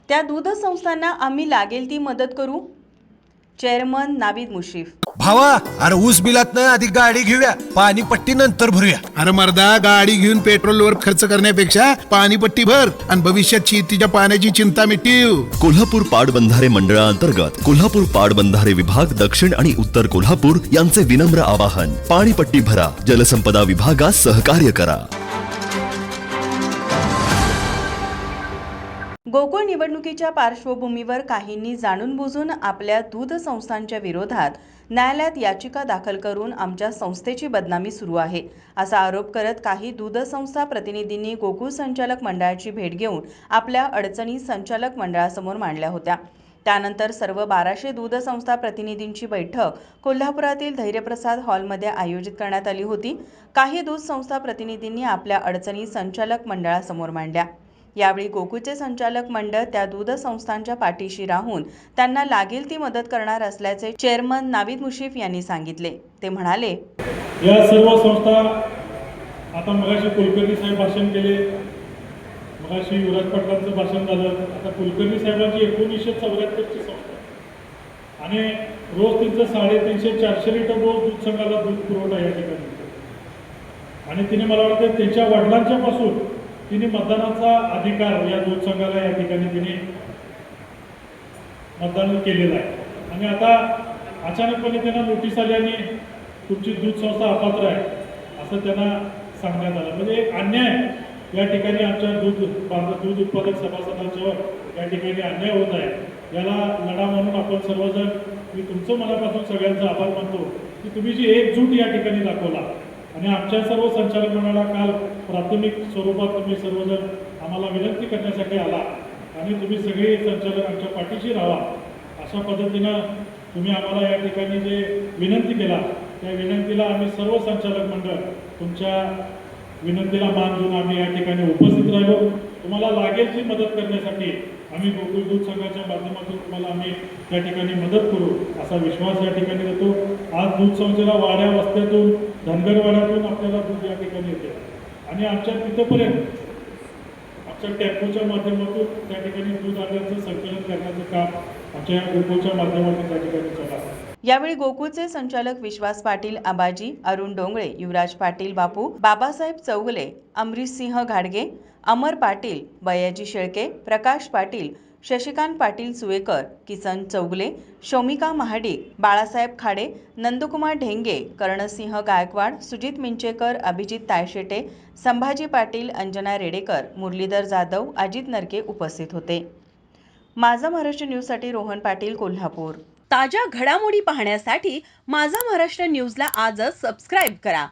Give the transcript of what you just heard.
त्या दूध संस्थांना आम्ही लागेल ती मदत करू. चेअरमन नावीद मुश्रीफ. भावा, अरे ऊस बिलात नाही, आधी गाडी घेऊया, पाणीपट्टी नंतर भरूया. अरे मर्दा, गाडी घेऊन पेट्रोलवर खर्च करण्यापेक्षा पाणीपट्टी भर आणि भविष्यात शेतीच्या पाण्याची चिंता मिटवू. कोल्हापूर पाटबंधारे मंडळांतर्गत कोल्हापूर पाटबंधारे विभाग दक्षिण आणि उत्तर कोल्हापूर यांचे विनम्र आवाहन. पाणीपट्टी भरा, जलसंपदा विभागास सहकार्य करा. गोकुळ निवडणुकीच्या पार्श्वभूमीवर काहींनी जाणून बुजून आपल्या दूध संस्थांच्या विरोधात न्यायालयात याचिका दाखल करून आमच्या संस्थेची बदनामी सुरू आहे असा आरोप करत काही दूध संस्था प्रतिनिधींनी गोकुळ संचालक मंडळाची भेट घेऊन आपल्या अडचणी संचालक मंडळासमोर मांडल्या होत्या. त्यानंतर सर्व 1200 दूध संस्था प्रतिनिधींची बैठक कोल्हापुरातील धैर्यप्रसाद हॉलमध्ये आयोजित करण्यात आली होती. काही दूध संस्था प्रतिनिधींनी आपल्या अडचणी संचालक मंडळासमोर मांडल्या. यावेळी गोकुळचे संचालक मंडळ त्या दूध संस्थांच्या पाठीशी राहून त्यांना लागेल ती मदत करणार असल्याचे चेअरमन नावीद मुश्रीफ यांनी सांगितले. ते म्हणाले, या सर्व संस्था आता मगाशी कुलकर्णी साहेब भाषण केले, मगाशी युवराज पाटलांचं भाषण झालं. आता कुलकर्णी साहेबांची 1974ची संस्था आणि रोज त्यांचं 350-400 लिटर रोज दूध संघाला दूध पुरवठा या ठिकाणी. आणि तिने मला वाटतं त्यांच्या वडिलांच्या पासून तिने मतदानाचा अधिकार या दूध संघाला या ठिकाणी तिने मतदान केलेलं आहे. आणि आता अचानकपणे त्यांना नोटीस आली आणि तुमची दूध संस्था अपात्र आहे असं त्यांना सांगण्यात आलं. म्हणजे एक अन्याय या ठिकाणी आमच्या दूध उत्पादक सभासदांच्यावर या ठिकाणी अन्याय होत आहे. याला लढा म्हणून आपण सर्वजण, मी तुमचं मनापासून सगळ्यांचा आभार मानतो की तुम्ही जी एकजूट या ठिकाणी दाखवला आणि आमच्या सर्व संचालक मंडळाला काल प्राथमिक स्वरूपात तुम्ही सर्वजण आम्हाला विनंती करण्यासाठी आला आणि तुम्ही सगळे संचालक आमच्या पाठीशी राहा अशा पद्धतीनं तुम्ही आम्हाला या ठिकाणी जे विनंती केला त्या विनंतीला आम्ही सर्व संचालक मंडळ तुमच्या विनंतीला मान देऊन आम्ही या ठिकाणी उपस्थित राहिलो. तुम्हाला लागेल ती मदत करण्यासाठी आम्ही गोकुळ दूध संघाच्या माध्यमातून तुम्हाला आम्ही त्या ठिकाणी मदत करू असा विश्वास या ठिकाणी देतो. आज दूध संस्थेला वाड्या वस्त्यातून धनगरवाड्यातून आपल्याला दूध या ठिकाणी येते आणि आमच्या तिथंपर्यंत आमच्या टेम्पोच्या माध्यमातून त्या ठिकाणी दूध आल्याचं संकलन करण्याचं काम आमच्या गोकुळच्या माध्यमातून त्या ठिकाणी चालू आहे. यावेळी गोकुळचे संचालक विश्वास पाटील आबाजी, अरुण डोंगळे, युवराज पाटील बापू, बाबासाहेब चौगले, अमरीश सिंह घाडगे, अमर पाटील, बयाजी शेळके, प्रकाश पाटील, शशिकांत पाटील सुवेकर, किसन चौगले, शौमिका महाडिक, बाळासाहेब खाडे, नंदकुमार ढेंगे, कर्णसिंह गायकवाड, सुजित मिंचेकर, अभिजित तायशेटे, संभाजी पाटील, अंजना रेडेकर, मुरलीधर जाधव, अजित नरके उपस्थित होते. माझा महाराष्ट्र न्यूजसाठी रोहन पाटील, कोल्हापूर. ताज्या घडामोडी पाहण्यासाठी माझा महाराष्ट्र न्यूजला आजच सबस्क्राईब करा.